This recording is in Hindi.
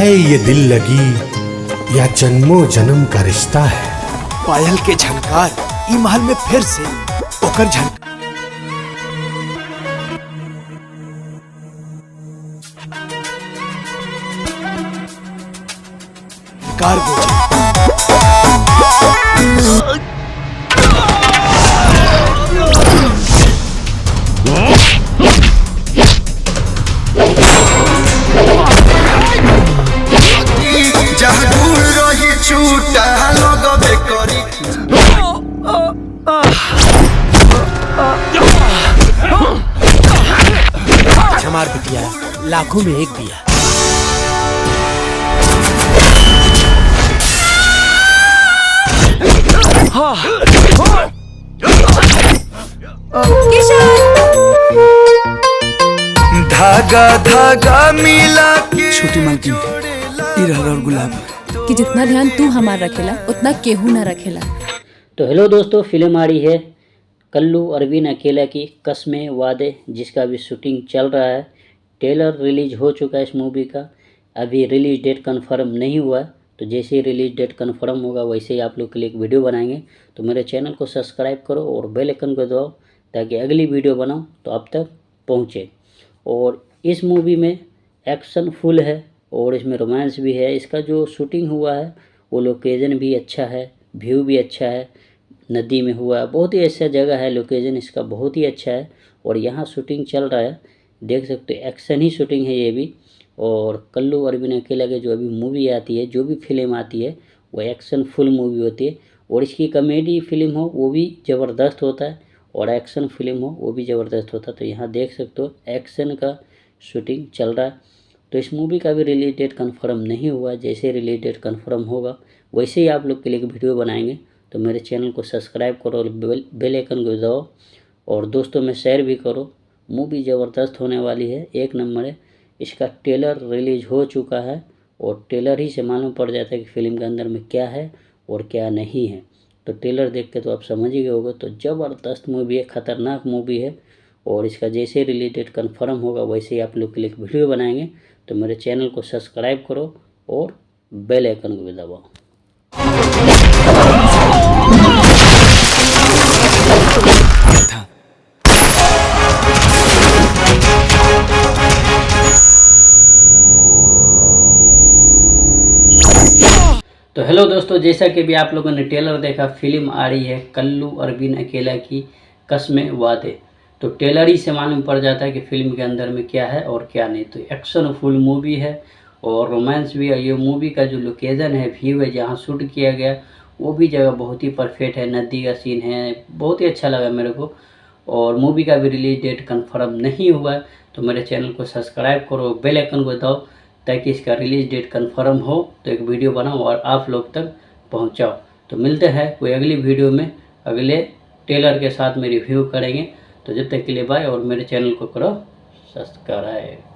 है ये दिल लगी या जन्मों जन्म का रिश्ता है। पायल के झनकार ई महल में फिर से ओकर झनकार हमार बिटिया लाखों में एक बिया। धागा धागा मिला के छोटी मालकिन इरहर और गुलाब कि जितना ध्यान तू हमार रखेला उतना केहू ना रखेला। तो हेलो दोस्तों, फिल्म आ रही है कल्लू अरविंद अकेला की कसमें वादे, जिसका अभी शूटिंग चल रहा है। ट्रेलर रिलीज हो चुका है इस मूवी का, अभी रिलीज डेट कंफर्म नहीं हुआ है। तो जैसे ही रिलीज डेट कंफर्म होगा वैसे ही आप लोग के लिए एक वीडियो बनाएंगे। तो मेरे चैनल को सब्सक्राइब करो और बेल आइकन को दबाओ ताकि अगली वीडियो बनाऊँ तो आप तक पहुँचे। और इस मूवी में एक्शन फुल है और इसमें रोमांस भी है। इसका जो शूटिंग हुआ है वो लोकेशन भी अच्छा है, व्यू भी अच्छा है, नदी में हुआ है, बहुत ही अच्छा जगह है। लोकेशन इसका बहुत ही अच्छा है और यहाँ शूटिंग चल रहा है, देख सकते हो। एक्शन ही शूटिंग है ये भी। और कल्लू अरविंद अकेला के जो अभी मूवी आती है, जो भी फिल्म आती है वो एक्शन फुल मूवी होती है। और इसकी कॉमेडी फिल्म हो वो भी ज़बरदस्त होता है और एक्शन फिल्म हो वो भी ज़बरदस्त होता है। तो यहाँ देख सकते हो एक्शन का शूटिंग चल रहा है। तो इस मूवी का भी रिलीज डेट कंफर्म नहीं हुआ, जैसे रिलीज डेट कंफर्म होगा वैसे ही आप लोग के लिए एक वीडियो बनाएंगे। तो मेरे चैनल को सब्सक्राइब करो और बेल आइकन को दबाओ और दोस्तों में शेयर भी करो। मूवी ज़बरदस्त होने वाली है, एक नंबर है। इसका ट्रेलर रिलीज हो चुका है और ट्रेलर ही से मालूम पड़ जाता है कि फिल्म के अंदर में क्या है और क्या नहीं है। तो ट्रेलर देख के तो आप समझ ही गए होगे। तो ज़बरदस्त मूवी है, ख़तरनाक मूवी है। और इसका जैसे रिलीज डेट कन्फर्म होगा वैसे ही आप लोग के लिए एक वीडियो बनाएंगे। तो मेरे चैनल को सब्सक्राइब करो और बेल आइकन को भी दबाओ। तो हेलो दोस्तों, जैसा कि भी आप लोगों ने ट्रेलर देखा, फिल्म आ रही है कल्लू अरविंद अकेला की कसमें वादे। तो ट्रेलर ही से मालूम पड़ जाता है कि फिल्म के अंदर में क्या है और क्या नहीं। तो एक्शन फुल मूवी है और रोमांस भी है। ये मूवी का जो लोकेशन है, व्यू है, जहाँ शूट किया गया वो भी जगह बहुत ही परफेक्ट है। नदी का सीन है, बहुत ही अच्छा लगा मेरे को। और मूवी का भी रिलीज डेट कंफर्म नहीं हुआ है। तो मेरे चैनल को सब्सक्राइब करो, बेल आइकन को दबाओ ताकि इसका रिलीज डेट कंफर्म हो तो एक वीडियो बनाओ और आप लोग तक पहुंचाओ। तो मिलते हैं कोई अगली वीडियो में, अगले ट्रेलर के साथ में रिव्यू करेंगे। तो जब तक के लिए बाय और मेरे चैनल को करो सब्सक्राइब।